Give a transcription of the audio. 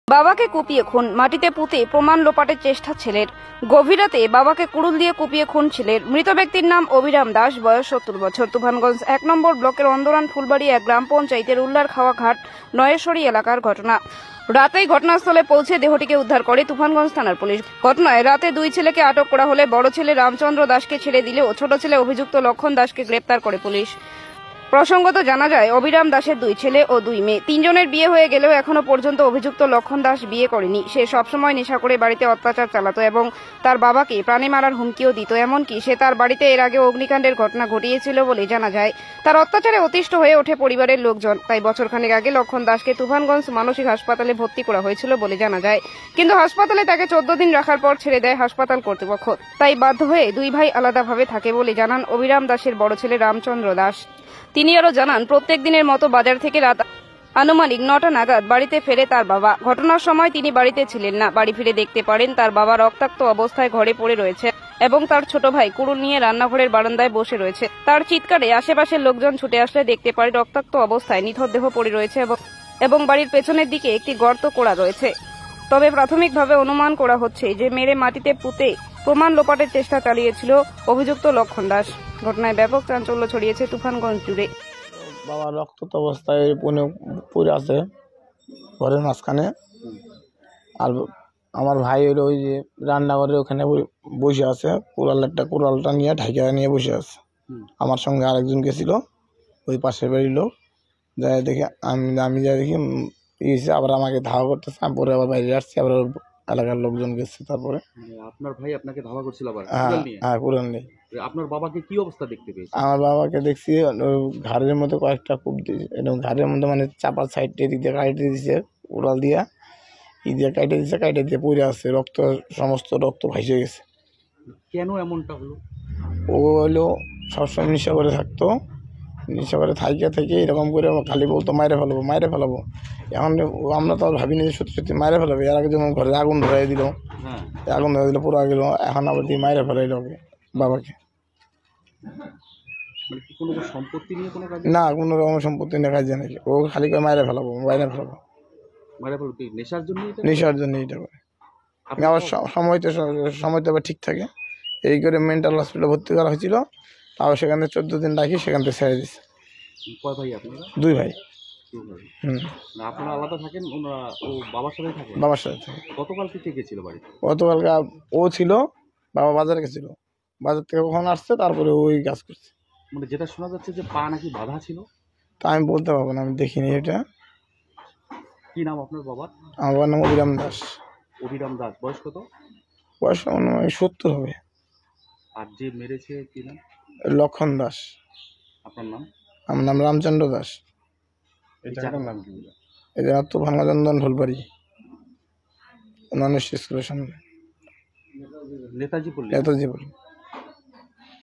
বাবাকে কুপিয়ে খুন, মাটিতে পুঁতে প্রমাণ লোপাটের চেষ্টা ছেলের। গভীর রাতে বাবাকে কুড়ুল দিয়ে কুপিয়ে খুন ছেলের। মৃত ব্যক্তির নাম অভিরাম দাস, বয়স 70 বছর। তুফানগঞ্জ 1 নম্বর ব্লকের অন্দরান ফুলবাড়ি এক গ্রাম পঞ্চায়েতের উল্লার খাওয়া ঘাট নয়েশ্বরী এলাকার ঘটনা। রাতেই ঘটনাস্থলে পৌঁছে দেহটিকে উদ্ধার করে তুফানগঞ্জ থানার পুলিশ। ঘটনায় রাতে দুই ছেলেকে আটক করা হলে বড় ছেলে রামচন্দ্র দাসকে ছেড়ে দিলেও ছোট ছেলে অভিযুক্ত লক্ষণ দাসকে গ্রেপ্তার করে পুলিশ। প্রসঙ্গত জানা যায়, অভিরাম দাসের 2 ছেলে ও 2 মেয়ে। 3 জনের বিয়ে হয়ে গেলেও এখনো পর্যন্ত অভিযুক্ত লক্ষণ দাস বিয়ে করেনি। সে সবসময় নেশা করে বাড়িতে অত্যাচার চালাতো এবং তার বাবাকে প্রাণে মারার হুমকিও দিত। এমনকি সে তার বাড়িতে এর আগে অগ্নিকাণ্ডের ঘটনা ঘটিয়েছিল বলে জানা যায়। তার অত্যাচারে অতিষ্ঠ হয়ে ওঠে পরিবারের লোকজন। তাই বছরখানেক আগে লক্ষণ দাসকে তুফানগঞ্জ মানসিক হাসপাতালে ভর্তি করা হয়েছিল বলে জানা যায়। কিন্তু হাসপাতালে তাকে 14 দিন রাখার পর ছেড়ে দেয় হাসপাতাল কর্তৃপক্ষ। তাই বাধ্য হয়ে 2 ভাই আলাদাভাবে থাকে বলে জানান অভিরাম দাসের বড় ছেলে রামচন্দ্র দাস। তিনি আরো জানান, প্রত্যেক দিনের মতো বাজার থেকে রাত আনুমানিক 9টা নাগাদ বাড়িতে ফেরে তার বাবা। ঘটনার সময় তিনি বাড়িতে ছিলেন না। বাড়ি ফিরে দেখতে পারেন তার বাবা রক্তাক্ত অবস্থায় ঘরে পড়ে রয়েছে এবং তার ছোট ভাই কুড়ুল নিয়ে রান্নাঘরের বারান্দায় বসে রয়েছে। তার চিৎকারে আশেপাশের লোকজন ছুটে আসলে দেখতে পারে রক্তাক্ত অবস্থায় নিথর দেহ পড়ে রয়েছে এবং বাড়ির পেছনের দিকে একটি গর্ত করা রয়েছে। তবে প্রাথমিকভাবে অনুমান করা হচ্ছে যে মেরে মাটিতে পুঁতে প্রমাণ লোপাটের চেষ্টা চালিয়েছিল অভিযুক্ত লক্ষণ দাস। ঘটনায় ব্যাপক চাঞ্চল্য ছড়িয়েছে তুফানগঞ্জ জুড়ে। বাবা রক্তাক্ত অবস্থায় পড়ে আছে ঘরের মাঝখানে। আর আমার ভাই হলো ওই যে রান্নাঘরে ওখানে বসে আছে, কোরালটা নিয়ে ঢাকা নিয়ে বসে আছে। আমার সঙ্গে আরেকজন গেছিল, ওই পাশের বাড়ির লোক। যাই দেখে আমি যাই দেখি ইয়েছে, আবার আমাকে ধাওয়া করতেছে। আমি পরে আবার বাইরে আসছি, আবার এলাকার লোকজন গেছে। তারপরে আপনার ভাই আপনাকে ধাওয়া করছিল আবার? হ্যাঁ, কুড়াল নেই। আপনার বাবাকে কি অবস্থা দেখতে পেয়েছেন? আমার বাবাকে দেখছি ঘাড়ের মধ্যে কয়েকটা কূপ দিয়েছে, এবং ঘাড়ের মধ্যে মানে চাপার সাইডটা এদিক দিয়ে কাটে দিয়েছে, উড়াল দিয়া দিয়ে কাটে দিয়েছে, কাটে দিয়ে পড়ে আছে। সমস্ত রক্ত ভাসে গেছে। কেন এমনটা হলো? ও হলো সবসময় নেশা করে থাকতো। নেশা করে থেকে এরকম করে খালি বলতো মাইরে ফেলাবো। এখন আমরা তো আর ভাবিনি যে সত্যি সত্যি মাইরে ফেলাবো। এর আগে যেমন ঘরে আগুন ধরাই দিল, পুরো গেল, এখন আবার দিয়ে মাইরে ফেলাই লোকে বাবাকে। না, কোনো রকম সম্পত্তি নিয়ে কাজে নাকি। ও খালি করে মাইরে ফেলাবো। নেশার জন্য এটা করে। আবার সময় তো আবার ঠিক থাকে। এই করে মেন্টাল হসপিটালে ভর্তি করা হয়েছিল। তাও সেখানে 14 দিন রাখি, সেখান থেকে ছেড়ে দিচ্ছে। 2 ভাই। আপনারা আলাদা থাকেন? ও বাবার সাথে থাকে? বাবার সাথে থাকে। গতকাল থেকে গেছিল বাড়িতে? গতকালকে ও ছিল, বাবা বাজারে গেছিল। বাজার থেকে কখন আসছে, তারপরে ওই কাজ করছে। মানে যেটা শোনা যাচ্ছে যে পা নাকি বাঁধা ছিল। তা আমি বলতে পারবো না, আমি দেখিনি এটা। কি নাম আপনার বাবার? আমার বাবার নাম অভিরাম দাস। অভিরাম দাস, বয়স কত? বয়স 70 হবে। আর যে মেরেছে কি নাম? লক্ষণ দাস। আপনার নাম? আমার নাম রামচন্দ্র দাস। নাম কি? এটা তুফানগঞ্জ ফুলবাড়ি ননেশ স্কুলের সামনে, নেতাজি পল্লী।